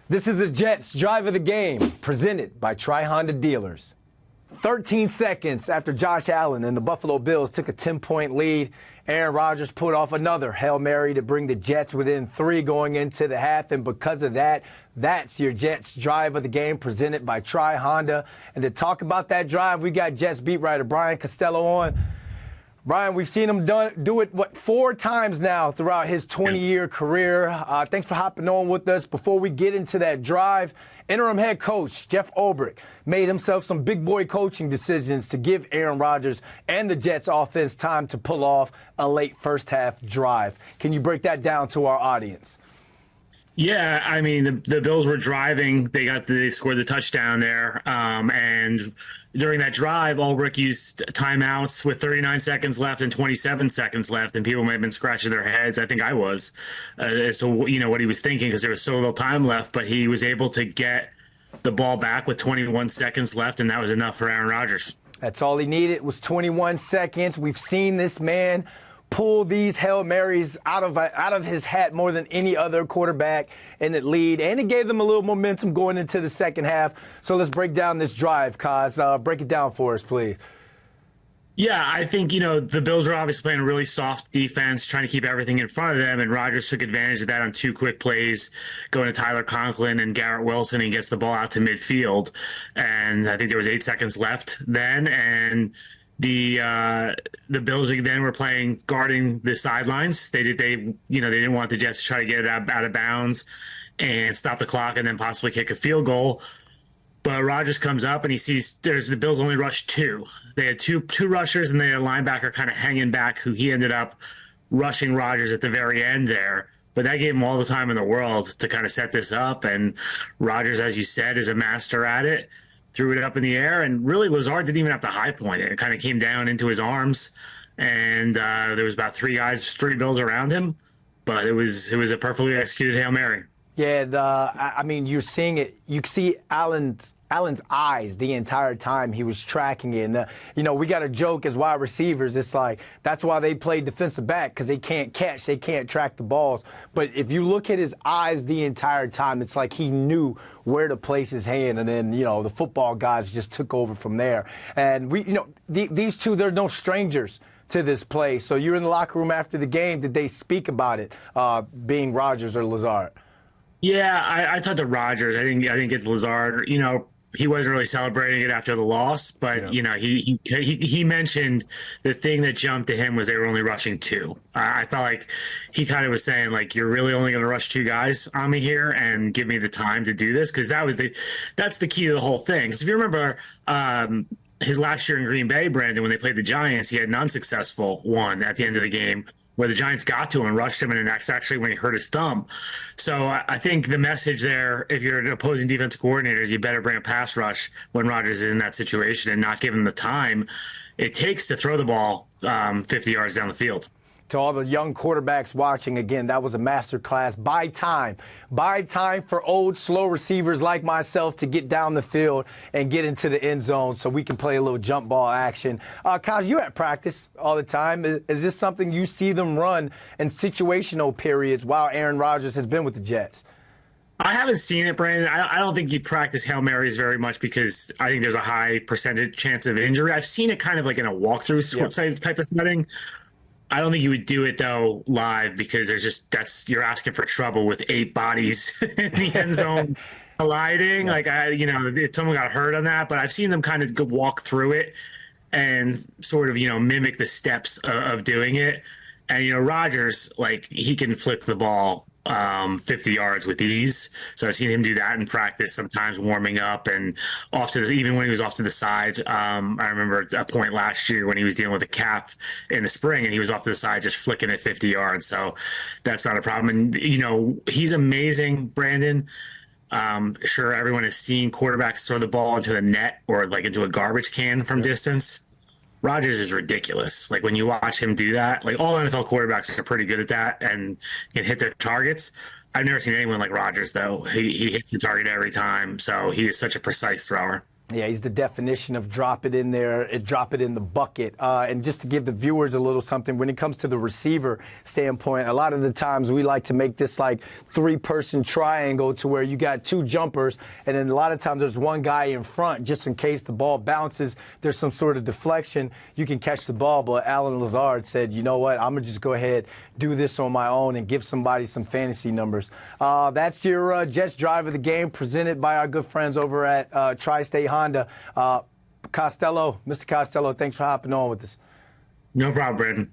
This is the Jets Drive of the Game, presented by Tri-Honda Dealers. 13 seconds after Josh Allen and the Buffalo Bills took a 10-point lead, Aaron Rodgers pulled off another Hail Mary to bring the Jets within 3 going into the half, and because of that, that's your Jets Drive of the Game, presented by Tri-Honda. And to talk about that drive, we got Jets beat writer Brian Costello on. Brian, we've seen him do it, 4 times now throughout his 20-year career. Thanks for hopping on with us. Before we get into that drive, interim head coach Jeff Ulbrich made himself some big boy coaching decisions to give Aaron Rodgers and the Jets offense time to pull off a late first half drive. Can you break that down to our audience? Yeah, I mean, the Bills were driving. They scored the touchdown there. And during that drive, Ulbrich used timeouts with 39 seconds left and 27 seconds left. And people may have been scratching their heads. I think I was, as to, what he was thinking, because there was so little time left. But he was able to get the ball back with 21 seconds left, and that was enough for Aaron Rodgers. That's all he needed was 21 seconds. We've seen this man pull these Hail Marys out of his hat more than any other quarterback in the lead, and it gave them a little momentum going into the second half. So let's break down this drive, Kaz. Break it down for us, please. Yeah, I think, the Bills were obviously playing a really soft defense, trying to keep everything in front of them, and Rodgers took advantage of that on 2 quick plays, going to Tyler Conklin and Garrett Wilson, and gets the ball out to midfield. And I think there was 8 seconds left then, and the Bills then were guarding the sidelines. They didn't want the Jets to try to get it out of bounds and stop the clock and then possibly kick a field goal. But Rodgers comes up and he sees the Bills only rushed 2. They had two rushers, and they had a linebacker kind of hanging back, who he ended up rushing Rodgers at the very end there. But that gave him all the time in the world to kind of set this up. And Rodgers, as you said, is a master at it. Threw it up in the air, and really Lazard didn't even have to high point it. It kind of came down into his arms, and there was about 3 Bills around him, but it was a perfectly executed Hail Mary. Yeah, I mean, you're seeing it. You see Allen's eyes the entire time he was tracking it. And, we got a joke as wide receivers. It's like, that's why they play defensive back, because they can't catch, they can't track the balls. But if you look at his eyes the entire time, it's like he knew where to place his hand. And then, the football guys just took over from there. And these two, they're no strangers to this play. So you're in the locker room after the game. Did they speak about it, being Rodgers or Lazard? Yeah, I talked to Rodgers. I didn't get to Lazard. He wasn't really celebrating it after the loss, but Yeah. He mentioned the thing that jumped to him was they were only rushing 2. I felt like he kind of was saying, like, you're really only going to rush 2 guys on me here and give me the time to do this, because that's the key to the whole thing. Because if you remember his last year in Green Bay, Brandon, when they played the Giants, he had an unsuccessful one at the end of the game, where the Giants got to him and rushed him, and that's actually when he hurt his thumb. So I think the message there, if you're an opposing defensive coordinator, is you better bring a pass rush when Rodgers is in that situation and not give him the time it takes to throw the ball 50 yards down the field. To all the young quarterbacks watching, again, that was a masterclass. Buy time for old, slow receivers like myself to get down the field and get into the end zone so we can play a little jump ball action. Kaz, you're at practice all the time. Is this something you see them run in situational periods while Aaron Rodgers has been with the Jets? I haven't seen it, Brandon. I don't think you practice Hail Marys very much, because I think there's a high percentage chance of injury. I've seen it kind of like in a walkthrough type of setting. I don't think you would do it, though, live, because you're asking for trouble with 8 bodies in the end zone colliding. Yeah. Like, if someone got hurt on that, but I've seen them kind of walk through it and sort of, mimic the steps of doing it. And, Rodgers, like, he can flick the ball 50 yards with ease. So I've seen him do that in practice, sometimes warming up and even when he was off to the side. I remember a point last year when he was dealing with a calf in the spring, and he was off to the side just flicking it 50 yards. So that's not a problem. And, he's amazing, Brandon. Sure, everyone has seen quarterbacks throw the ball into the net or like into a garbage can from distance. Rodgers is ridiculous. Like, when you watch him do that, like, all NFL quarterbacks are pretty good at that and can hit their targets. I've never seen anyone like Rodgers, though. He hits the target every time, so he is such a precise thrower. Yeah, he's the definition of drop it in there, drop it in the bucket. And just to give the viewers a little something, when it comes to the receiver standpoint, a lot of the times we like to make this like three-person triangle to where you got two jumpers, and then a lot of times there's one guy in front just in case the ball bounces, there's some sort of deflection, you can catch the ball. But Allen Lazard said, you know what, I'm going to just go ahead, do this on my own, and give somebody some fantasy numbers. That's your Jets drive of the game presented by our good friends over at Tri-State Honda. Costello, Mr. Costello, thanks for hopping on with us. No problem, Brandon.